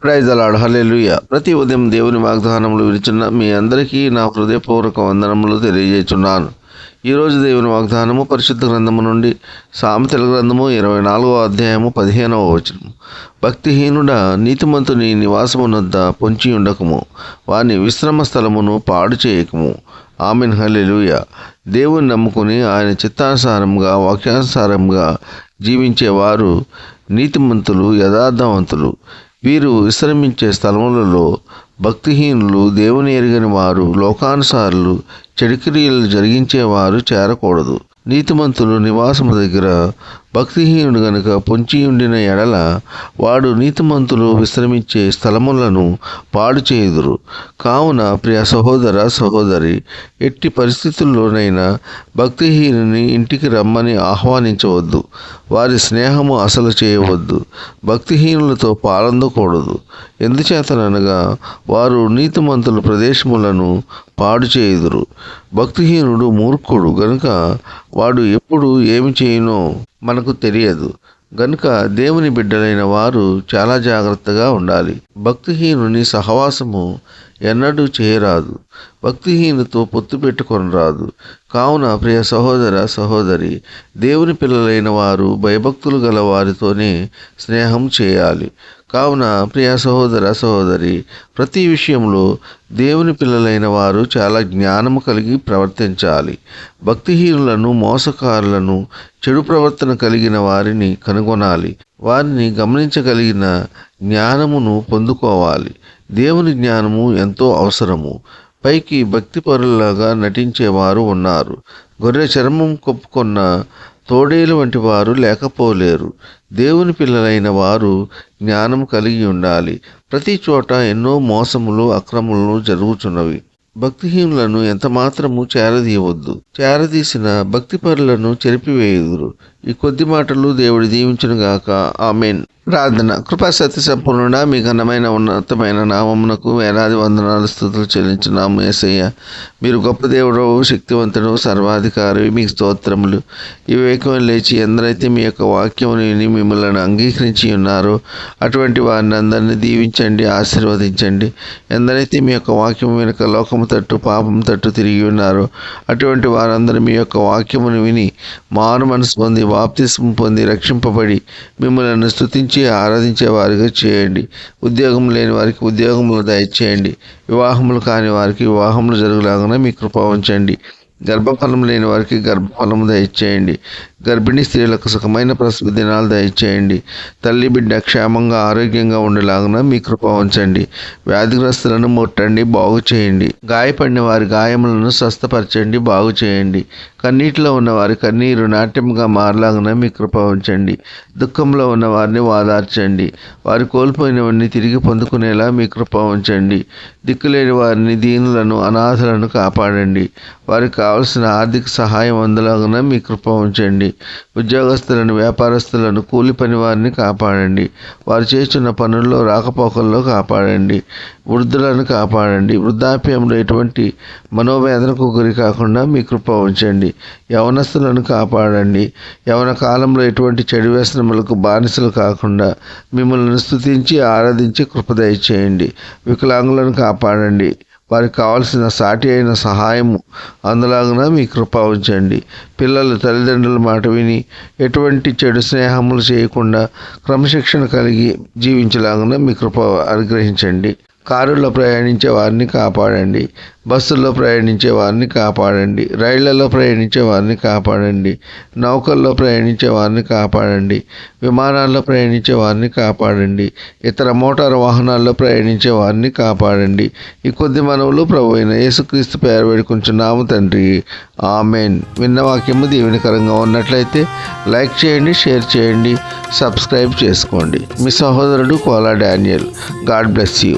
Praise the lord, హల్లెలూయా. ప్రతి ఉదయం దేవుని వాగ్దానములు వినిచున్న మీ అందరికీ నా హృదయపూర్వక వందనములు తెలియజేస్తున్నాను. ఈరోజు దేవుని వాగ్దానము పరిశుద్ధ గ్రంథము నుండి సామెతల గ్రంథము 24వ అధ్యాయము 15వ వచనం. భక్తిహీనుడా, నీతిమంతుని నివాసమునొద్ద పొంచి ఉండకము, వాని విశ్రమ స్థలమును పాడు చేయకము. ఆమెన్, హల్లెలూయా. దేవుని నమ్ముకుని ఆయన చిత్తానుసారంగా వాక్యానుసారంగా జీవించేవారు నీతిమంతులు, యథార్థవంతులు. వీరు విశ్రమించే స్థలములలో భక్తిహీనులు, దేవుని ఎరుగని వారు, లోకానుసారులు, చెడుక్రియలు జరిగించేవారు చేరకూడదు. నీతిమంతులు నివాసము దగ్గర భక్తిహీనుడు గనుక పొంచి ఉండిన ఎడల వాడు నీతిమంతులు విశ్రమించే స్థలములను పాడు చేయుదురు. కావున ప్రియ సహోదర సహోదరి, ఎట్టి పరిస్థితుల్లోనైనా భక్తిహీనుని ఇంటికి రమ్మని ఆహ్వానించవద్దు. వారి స్నేహము అసలు చేయవద్దు. భక్తిహీనులతో పాలందకూడదు. ఎందుచేతనగా వారు నీతిమంతుల ప్రదేశములను పాడు చేయుదురు. భక్తిహీనుడు మూర్ఖుడు గనుక వాడు ఎప్పుడు ఏమి చేయునో మనకు తెలియదు. గనుక దేవుని బిడ్డలైన వారు చాలా జాగ్రత్తగా ఉండాలి. భక్తిహీనుని సహవాసము ఎన్నడూ చేయరాదు. భక్తిహీనుతో పొత్తు పెట్టుకొని రాదు. కావున ప్రియ సహోదర సహోదరి, దేవుని పిల్లలైన వారు భయభక్తులు గల వారితోనే స్నేహం చేయాలి. కావున ప్రియ సహోదర సహోదరి, ప్రతి విషయంలో దేవుని పిల్లలైన వారు చాలా జ్ఞానము కలిగి ప్రవర్తించాలి. భక్తిహీనులను, మోసకారులను, చెడు ప్రవర్తన కలిగిన వారిని కనుగొనాలి. వారిని గమనించగలిగిన జ్ఞానమును పొందుకోవాలి. దేవుని జ్ఞానము ఎంతో అవసరము. పైకి భక్తిపరులాగా నటించేవారు ఉన్నారు. గొర్రె చర్మం కప్పుకొన్న తోడేలు వంటి వారు లేకపోలేరు. దేవుని పిల్లలైన వారు జ్ఞానం కలిగి ఉండాలి. ప్రతి చోట ఎన్నో మోసములు, అక్రమములు జరుగుతున్నవి. భక్తిహీనులను ఎంత మాత్రము చేరదీయవద్దు. చేరదీసిన భక్తిపరులను చెరిపివేయుదురు. ఈ కొద్ది మాటలు దేవుడి దీవించునుగాక. ఆమెన్. ప్రార్థన. కృపా సత్య సంపూర్ణుడా, మీ ఘనమైన ఉన్నతమైన నామమునకు వేలాది వందనాలు, స్తుతులు చెల్లించున్నాము యేసయ్య. మీరు గొప్ప దేవుడు, శక్తివంతుడు, సర్వాధికారి. మీకు స్తోత్రములు. ఈ వేకువని లేచి ఎందరైతే మీ యొక్క వాక్యమును విని మిమ్మల్ని అంగీకరించి ఉన్నారో అటువంటి వారిని అందరినీ దీవించండి, ఆశీర్వదించండి. ఎందరైతే మీ యొక్క వాక్యము వెనుక లోకము తట్టు, పాపం తట్టు తిరిగి ఉన్నారో అటువంటి వారందరూ మీ యొక్క వాక్యమును విని మారు మనసు పొంది, బాప్తిస్మం పొంది, రక్షింపబడి మిమ్మల్ని స్తుతించి ఆరాధించే వారిగా చేయండి. ఉద్యోగం లేని వారికి ఉద్యోగములు దయచేయండి. వివాహములు కాని వారికి వివాహములు జరుగులాగానే మీ కృప ఉంచండి. గర్భఫలం లేని వారికి గర్భఫలము దయచేయండి. గర్భిణీ స్త్రీలకు సుఖమైన ప్రసవ దినాలు దయచేయండి. తల్లి బిడ్డ క్షేమంగా ఆరోగ్యంగా ఉండేలాగా మీ కృప ఉంచండి. వ్యాధిగ్రస్తులను ముట్టండి, బాగు చేయండి. గాయపడిన వారి గాయములను స్వస్థపరచండి, బాగు చేయండి. కన్నీటిలో ఉన్న వారి కన్నీరు నాట్యంగా మారలాగా మీ కృప ఉంచండి. దుఃఖంలో ఉన్న వారిని వాదార్చండి. వారు కోల్పోయినవన్నీ తిరిగి పొందుకునేలా మీ కృప ఉంచండి. దిక్కులేని వారిని, దీనులను, అనాథలను కాపాడండి. వారికి కావలసిన ఆర్థిక సహాయం అందలాగా మీ కృప ఉంచండి. ఉద్యోగస్తులను, వ్యాపారస్తులను, కూలి పని వారిని కాపాడండి. వారు చేస్తున్న పనుల్లో, రాకపోకల్లో కాపాడండి. వృద్ధులను కాపాడండి. వృద్ధాప్యంలో ఎటువంటి మనోవేదనకు గురి కాకుండా మీ కృప ఉంచండి. యవనస్తులను కాపాడండి. యవన కాలంలో ఎటువంటి చెడు వ్యసనములకు బానిసలు కాకుండా మిమ్మల్ని స్తుతించి ఆరాధించి కృప దయచేయండి. వికలాంగులను కాపాడండి. వారికి కావాల్సిన సాటి అయిన సహాయము అందులాగున మీ కృప ఉంచండి. పిల్లలు తల్లిదండ్రుల మాట విని ఎటువంటి చెడు స్నేహములు చేయకుండా క్రమశిక్షణ కలిగి జీవించలాగున మీ కృప అనుగ్రహించండి. కారుల్లో ప్రయాణించే వారిని కాపాడండి. బస్సుల్లో ప్రయాణించే వారిని కాపాడండి. రైళ్లలో ప్రయాణించే వారిని కాపాడండి. నౌకల్లో ప్రయాణించే వారిని కాపాడండి. విమానాల్లో ప్రయాణించే వారిని కాపాడండి. ఇతర మోటారు వాహనాల్లో ప్రయాణించే వారిని కాపాడండి. ఈ కొద్ది మనవులు ప్రభువైన యేసుక్రీస్తు పేరు వేడుకుంటున్నాము తండ్రి. ఆమెన్. విన్న వాక్యము దీవెనకరంగా ఉన్నట్లయితే లైక్ చేయండి, షేర్ చేయండి, సబ్స్క్రైబ్ చేసుకోండి. మీ సహోదరుడు Kola Daniel. God bless you.